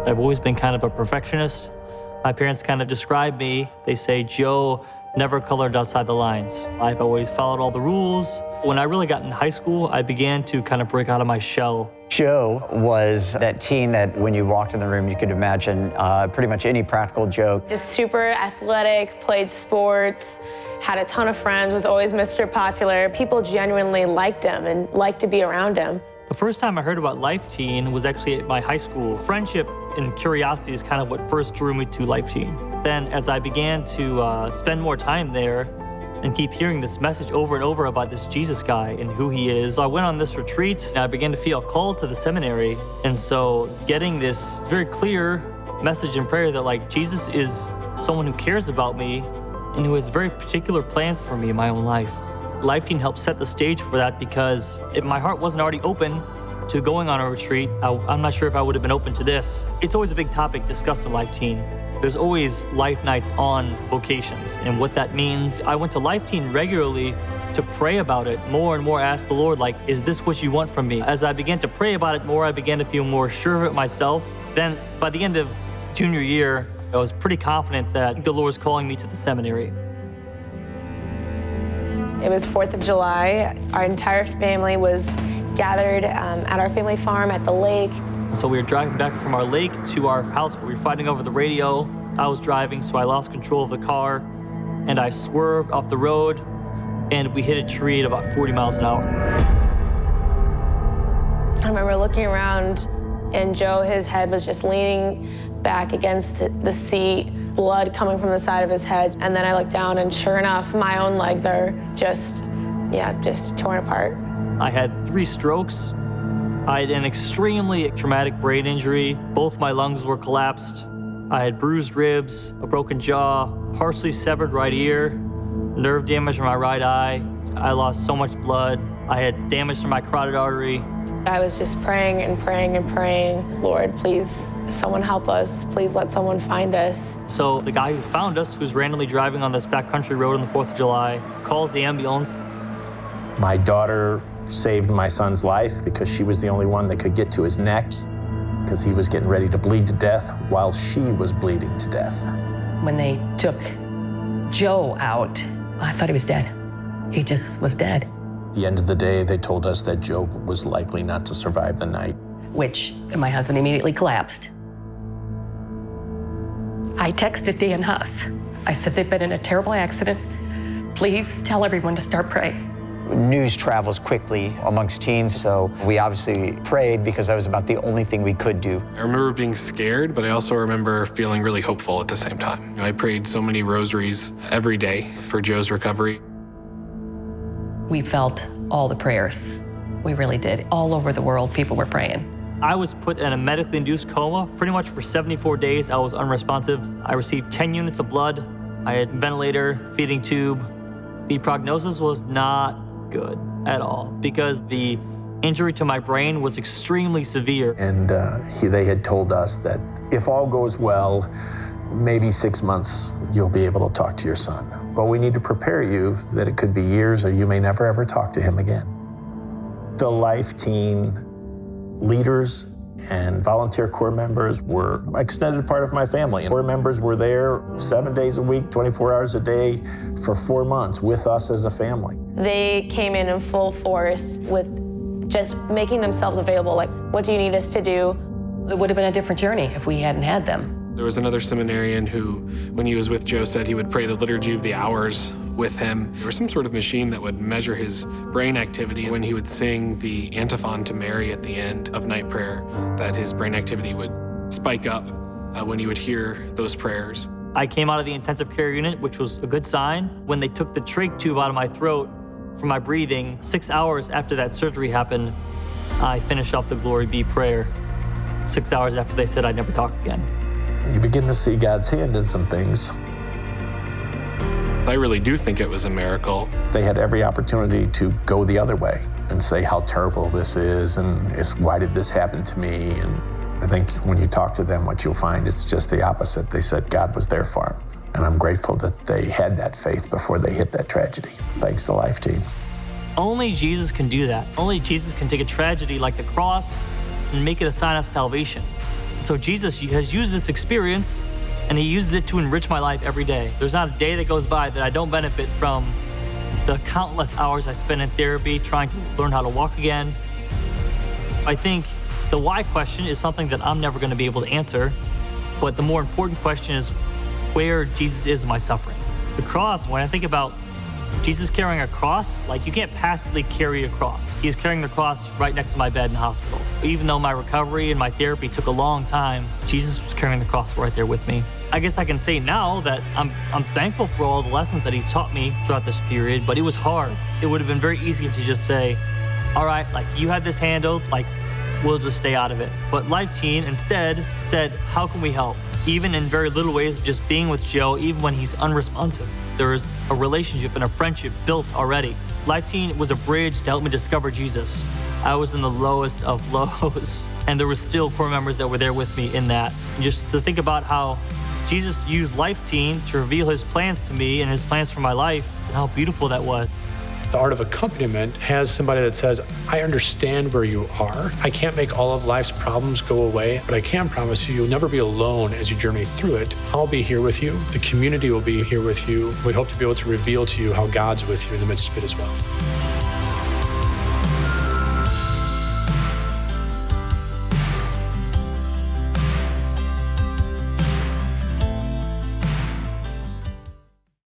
I've always been kind of a perfectionist. My parents kind of describe me. They say, Joe never colored outside the lines. I've always followed all the rules. When I really got in high school, I began to kind of break out of my shell. Joe was that teen that when you walked in the room, you could imagine pretty much any practical joke. Just super athletic, played sports, had a ton of friends, was always Mr. Popular. People genuinely liked him and liked to be around him. The first time I heard about Life Teen was actually at my high school. Friendship and curiosity is kind of what first drew me to Life Teen. Then as I began to spend more time there and keep hearing this message over and over about this Jesus guy and who he is, I went on this retreat and I began to feel called to the seminary. And so getting this very clear message in prayer that like Jesus is someone who cares about me and who has very particular plans for me in my own life. Life Teen helped set the stage for that because if my heart wasn't already open to going on a retreat, I'm not sure if I would have been open to this. It's always a big topic discussed in Life Teen. There's always life nights on vocations and what that means. I went to Life Teen regularly to pray about it more and more, ask the Lord, like, is this what you want from me? As I began to pray about it more, I began to feel more sure of it myself. Then by the end of junior year, I was pretty confident that the Lord was calling me to the seminary. It was 4th of July. Our entire family was gathered at our family farm at the lake. So we were driving back from our lake to our house where we were fighting over the radio. I was driving, so I lost control of the car, and I swerved off the road, and we hit a tree at about 40 miles an hour. I remember looking around, and Joe, his head was just leaning back against the seat, blood coming from the side of his head. And then I looked down, and sure enough, my own legs are just torn apart. I had 3 strokes. I had an extremely traumatic brain injury. Both my lungs were collapsed. I had bruised ribs, a broken jaw, partially severed right ear, nerve damage in my right eye. I lost so much blood. I had damage to my carotid artery. I was just praying and praying and praying, Lord, please, someone help us. Please let someone find us. So the guy who found us, who's randomly driving on this backcountry road on the 4th of July, calls the ambulance. My daughter saved my son's life because she was the only one that could get to his neck because he was getting ready to bleed to death while she was bleeding to death. When they took Joe out, I thought he was dead. He just was dead. At the end of the day, they told us that Joe was likely not to survive the night. Which my husband immediately collapsed. I texted Dan Huss. I said, they've been in a terrible accident. Please tell everyone to start praying. News travels quickly amongst teens, so we obviously prayed because that was about the only thing we could do. I remember being scared, but I also remember feeling really hopeful at the same time. I prayed so many rosaries every day for Joe's recovery. We felt all the prayers. We really did. All over the world, people were praying. I was put in a medically induced coma. Pretty much for 74 days, I was unresponsive. I received 10 units of blood. I had ventilator, feeding tube. The prognosis was not good at all because the injury to my brain was extremely severe. And they had told us that if all goes well, maybe 6 months, you'll be able to talk to your son. But we need to prepare you that it could be years or you may never ever talk to him again. The Life Teen leaders and volunteer corps members were an extended part of my family. Corps members were there 7 days a week, 24 hours a day for 4 months with us as a family. They came in full force with just making themselves available. Like, what do you need us to do? It would have been a different journey if we hadn't had them. There was another seminarian who, when he was with Joe, said he would pray the Liturgy of the Hours with him. There was some sort of machine that would measure his brain activity. When he would sing the antiphon to Mary at the end of night prayer, that his brain activity would spike up when he would hear those prayers. I came out of the intensive care unit, which was a good sign. When they took the trach tube out of my throat for my breathing, 6 hours after that surgery happened, I finished off the Glory Be prayer. 6 hours after they said I'd never talk again. You begin to see God's hand in some things. I really do think it was a miracle. They had every opportunity to go the other way and say how terrible this is and why did this happen to me? And I think when you talk to them, what you'll find it's just the opposite. They said God was there for them. And I'm grateful that they had that faith before they hit that tragedy. Thanks to Life Teen. Only Jesus can do that. Only Jesus can take a tragedy like the cross and make it a sign of salvation. So Jesus has used this experience, and he uses it to enrich my life every day. There's not a day that goes by that I don't benefit from the countless hours I spend in therapy trying to learn how to walk again. I think the why question is something that I'm never going to be able to answer, but the more important question is where Jesus is in my suffering. The cross, when I think about Jesus carrying a cross, like you can't passively carry a cross. He was carrying the cross right next to my bed in the hospital. Even though my recovery and my therapy took a long time, Jesus was carrying the cross right there with me. I guess I can say now that I'm thankful for all the lessons that he taught me throughout this period, but it was hard. It would have been very easy to just say, all right, like you had this handled, like we'll just stay out of it. But Life Teen instead said, how can we help? Even in very little ways of just being with Joe, even when he's unresponsive. There is a relationship and a friendship built already. Life Teen was a bridge to help me discover Jesus. I was in the lowest of lows, and there were still core members that were there with me in that. And just to think about how Jesus used Life Teen to reveal his plans to me and his plans for my life, and how beautiful that was. The art of accompaniment has somebody that says, I understand where you are. I can't make all of life's problems go away, but I can promise you, you'll never be alone as you journey through it. I'll be here with you. The community will be here with you. We hope to be able to reveal to you how God's with you in the midst of it as well.